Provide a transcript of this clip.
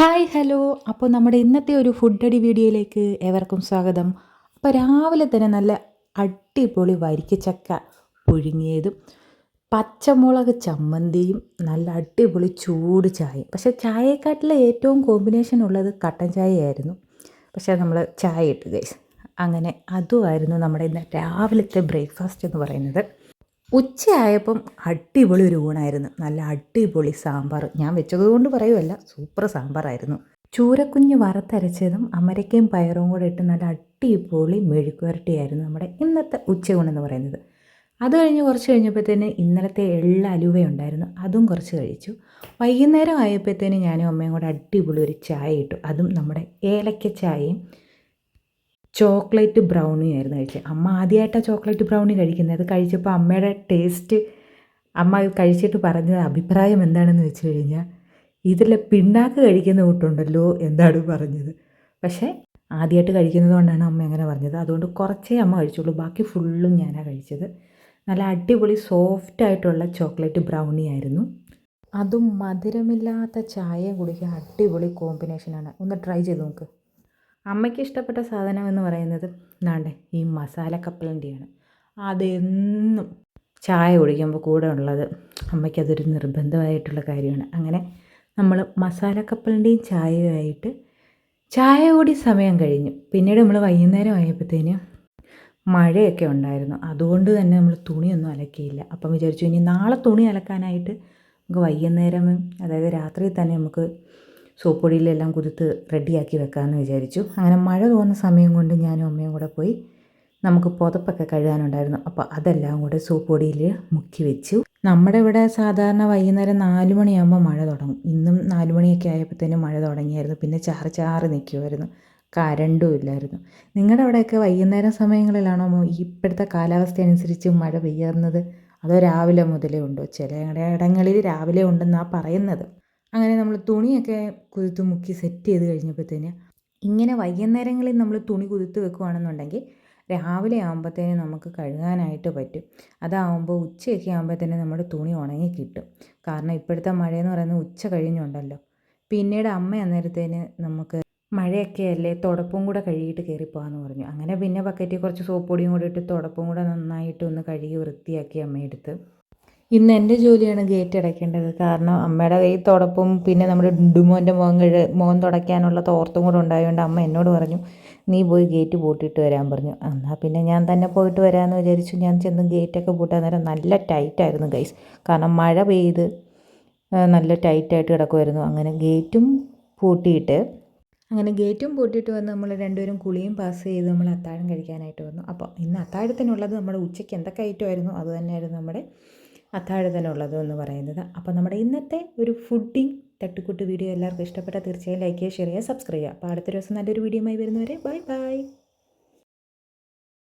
Hi hello. അപ്പോൾ നമ്മുടെ ഇന്നത്തെ ഒരു ഫുഡ് അടി വീഡിയോയിലേക്ക് ഏവർക്കും സ്വാഗതം. അപ്പോൾ രാവിലെ തന്നെ നല്ല അടിപൊളി വരിക്കച്ചക്ക പുഴുങ്ങിയതും പച്ചമുളക് ചമ്മന്തിയും നല്ല അടിപൊളി ചൂട് ചായയും. പക്ഷേ ചായയെക്കാട്ടിൽ ഏറ്റവും കോമ്പിനേഷൻ ഉള്ളത് കട്ടൻ ചായയായിരുന്നു. പക്ഷേ നമ്മൾ ചായ ഇട്ട് ഗൈസ്. അങ്ങനെ അതുമായിരുന്നു നമ്മുടെ ഇന്ന് രാവിലത്തെ ബ്രേക്ക്ഫാസ്റ്റ് എന്ന് പറയുന്നത്. ഉച്ചയായപ്പം അടിപൊളി ഒരു ഊണായിരുന്നു. നല്ല അടിപൊളി സാമ്പാർ. ഞാൻ വെച്ചതുകൊണ്ട് പറയുമല്ല, സൂപ്പർ സാമ്പാറായിരുന്നു. ചൂരക്കുഞ്ഞ് വറുത്തരച്ചതും അമരക്കയും പയറും കൂടെ ഇട്ട് നല്ല അടിപൊളി മെഴുക്കുവരട്ടിയായിരുന്നു നമ്മുടെ ഇന്നത്തെ ഉച്ചയൂണെന്ന് പറയുന്നത്. അത് കഴിഞ്ഞ് കുറച്ച് കഴിഞ്ഞപ്പോഴത്തേന് ഇന്നലത്തെ എള്ള അലുവയുണ്ടായിരുന്നു, അതും കുറച്ച് കഴിച്ചു. വൈകുന്നേരം ആയപ്പോഴത്തേന് ഞാനും അമ്മയും കൂടെ അടിപൊളി ഒരു ചായ ഇട്ടു. അതും നമ്മുടെ ഏലക്ക ചായയും ചോക്ലേറ്റ് ബ്രൗണി ആയിരുന്നു കഴിച്ചത്. അമ്മ ആദ്യമായിട്ടാണ് ചോക്ലേറ്റ് ബ്രൗണി കഴിക്കുന്നത്. അത് കഴിച്ചപ്പോൾ അമ്മയുടെ ടേസ്റ്റ്, അമ്മ കഴിച്ചിട്ട് പറഞ്ഞ അഭിപ്രായം എന്താണെന്ന് വെച്ച് കഴിഞ്ഞാൽ, ഇതിലെ പിണ്ണാക്ക് കഴിക്കുന്ന കൂട്ടുണ്ടല്ലോ എന്താണ് പറഞ്ഞത്. പക്ഷേ ആദ്യമായിട്ട് കഴിക്കുന്നത് കൊണ്ടാണ് അമ്മ അങ്ങനെ പറഞ്ഞത്. അതുകൊണ്ട് കുറച്ചേ അമ്മ കഴിച്ചുള്ളൂ, ബാക്കി ഫുള്ളും ഞാനാണ് കഴിച്ചത്. നല്ല അടിപൊളി സോഫ്റ്റായിട്ടുള്ള ചോക്ലേറ്റ് ബ്രൗണി ആയിരുന്നു. അതും മധുരമില്ലാത്ത ചായ കുടിക്കാൻ അടിപൊളി കോമ്പിനേഷനാണ്. ഒന്ന് ട്രൈ ചെയ്ത് നോക്ക്. അമ്മയ്ക്ക് ഇഷ്ടപ്പെട്ട സാധനം എന്ന് പറയുന്നത് നാണ്ടേ ഈ മസാല കപ്പലണ്ടിയാണ്. അതെന്നും ചായ കുടിക്കുമ്പോൾ കൂടെ ഉള്ളത് അമ്മയ്ക്കതൊരു നിർബന്ധമായിട്ടുള്ള കാര്യമാണ്. അങ്ങനെ നമ്മൾ മസാല കപ്പലണ്ടിയും ചായയുമായിട്ട് ചായ കൂടി സമയം കഴിഞ്ഞു. പിന്നീട് നമ്മൾ വൈകുന്നേരം ആയപ്പോഴത്തേന് മഴയൊക്കെ ഉണ്ടായിരുന്നു. അതുകൊണ്ട് തന്നെ നമ്മൾ തുണിയൊന്നും അലക്കിയില്ല. അപ്പം വിചാരിച്ചു ഇനി നാളെ തുണി അലക്കാനായിട്ട് നമുക്ക് വൈകുന്നേരം, അതായത് രാത്രി തന്നെ നമുക്ക് സോപ്പ് പൊടിയിലെല്ലാം കുതിർത്ത് റെഡിയാക്കി വെക്കാമെന്ന് വിചാരിച്ചു. അങ്ങനെ മഴ തോന്നുന്ന സമയം കൊണ്ട് ഞാനും അമ്മയും കൂടെ പോയി നമുക്ക് പുതപ്പൊക്കെ കഴുകാനുണ്ടായിരുന്നു. അപ്പോൾ അതെല്ലാം കൂടെ സോപ്പ് പൊടിയിൽ മുക്കി വെച്ചു. നമ്മുടെ ഇവിടെ സാധാരണ വൈകുന്നേരം 4 മണിയാകുമ്പോൾ മഴ തുടങ്ങും. ഇന്നും 4 മണിയൊക്കെ ആയപ്പോഴത്തേനും മഴ തുടങ്ങിയായിരുന്നു. പിന്നെ ചാറി ചാറി നിൽക്കുമായിരുന്നു, കരണ്ടും ഇല്ലായിരുന്നു. നിങ്ങളുടെ അവിടെയൊക്കെ വൈകുന്നേരം സമയങ്ങളിലാണോ ഇപ്പോഴത്തെ കാലാവസ്ഥ അനുസരിച്ച് മഴ പെയ്യുന്നത്, അതോ രാവിലെ മുതലേ ഉണ്ടോ? ചില ഇടങ്ങളിൽ രാവിലെ ഉണ്ടെന്നാണ് പറയുന്നത്. അങ്ങനെ നമ്മൾ തുണിയൊക്കെ കുതിർത്ത് മുക്കി സെറ്റ് ചെയ്ത് കഴിഞ്ഞപ്പോഴത്തേന് ഇങ്ങനെ വൈകുന്നേരങ്ങളിൽ നമ്മൾ തുണി കുതിർത്ത് വെക്കുകയാണെന്നുണ്ടെങ്കിൽ രാവിലെ ആകുമ്പോഴത്തേനും നമുക്ക് കഴുകാനായിട്ട് പറ്റും. അതാകുമ്പോൾ ഉച്ചയൊക്കെ ആകുമ്പോഴത്തേനും നമ്മുടെ തുണി ഉണങ്ങി കിട്ടും. കാരണം ഇപ്പോഴത്തെ മഴയെന്ന് പറയുന്നത് ഉച്ച കഴിഞ്ഞുണ്ടല്ലോ. പിന്നീട് അമ്മ അന്നേരത്തേന് നമുക്ക് മഴയൊക്കെ അല്ലേ, തുടപ്പും കൂടെ കഴുകിയിട്ട് കയറിപ്പോകാമെന്ന് പറഞ്ഞു. അങ്ങനെ പിന്നെ ബക്കറ്റിൽ കുറച്ച് സോപ്പ് പൊടിയും കൂടെ ഇട്ട് തുടപ്പും കൂടെ നന്നായിട്ട് ഒന്ന് കഴുകി വൃത്തിയാക്കി അമ്മയെടുത്ത് ഇന്ന് എൻ്റെ ജോലിയാണ് ഗേറ്റ് അടയ്ക്കേണ്ടത്. കാരണം അമ്മയുടെ കയ്യിൽ തുടപ്പും പിന്നെ നമ്മുടെ ഡുഡുമോൻ്റെ മുഖം തുടയ്ക്കാനുള്ള തോർത്തും കൂടെ ഉണ്ടായതുകൊണ്ട് അമ്മ എന്നോട് പറഞ്ഞു, നീ പോയി ഗേറ്റ് പൂട്ടിയിട്ട് വരാൻ പറഞ്ഞു. എന്നാൽ പിന്നെ ഞാൻ തന്നെ പോയിട്ട് വരാമെന്ന് വിചാരിച്ചു. ഞാൻ ചെന്ന് ഗേറ്റൊക്കെ പൂട്ടാൻ നേരം നല്ല ടൈറ്റായിരുന്നു ഗൈസ്. കാരണം മഴ പെയ്ത് നല്ല ടൈറ്റായിട്ട് കിടക്കുമായിരുന്നു. അങ്ങനെ ഗേറ്റും പൂട്ടിയിട്ട് വന്ന് നമ്മൾ രണ്ടുപേരും കുളിയും പാസ് ചെയ്ത് നമ്മൾ അത്താഴം കഴിക്കാനായിട്ട് വന്നു. അപ്പോൾ ഇന്ന് അത്താഴത്തിനുള്ളത് നമ്മുടെ ഉച്ചയ്ക്ക് എന്തൊക്കെ ഐറ്റമായിരുന്നു അത് തന്നെയായിരുന്നു നമ്മുടെ അത്താഴത്തിനുള്ളത് എന്ന് പറയുന്നത്. അപ്പോൾ നമ്മുടെ ഇന്നത്തെ ഒരു ഫുഡിങ് തട്ടുകൂട്ട് വീഡിയോ എല്ലാവർക്കും ഇഷ്ടപ്പെട്ടാൽ തീർച്ചയായും ലൈക്ക് ചെയ്യുക, ഷെയർ ചെയ്യുക, സബ്സ്ക്രൈബ് ചെയ്യുക. അപ്പോൾ അടുത്ത ദിവസം നല്ലൊരു വീഡിയോയുമായി വരുന്നവരെ ബൈ ബൈ.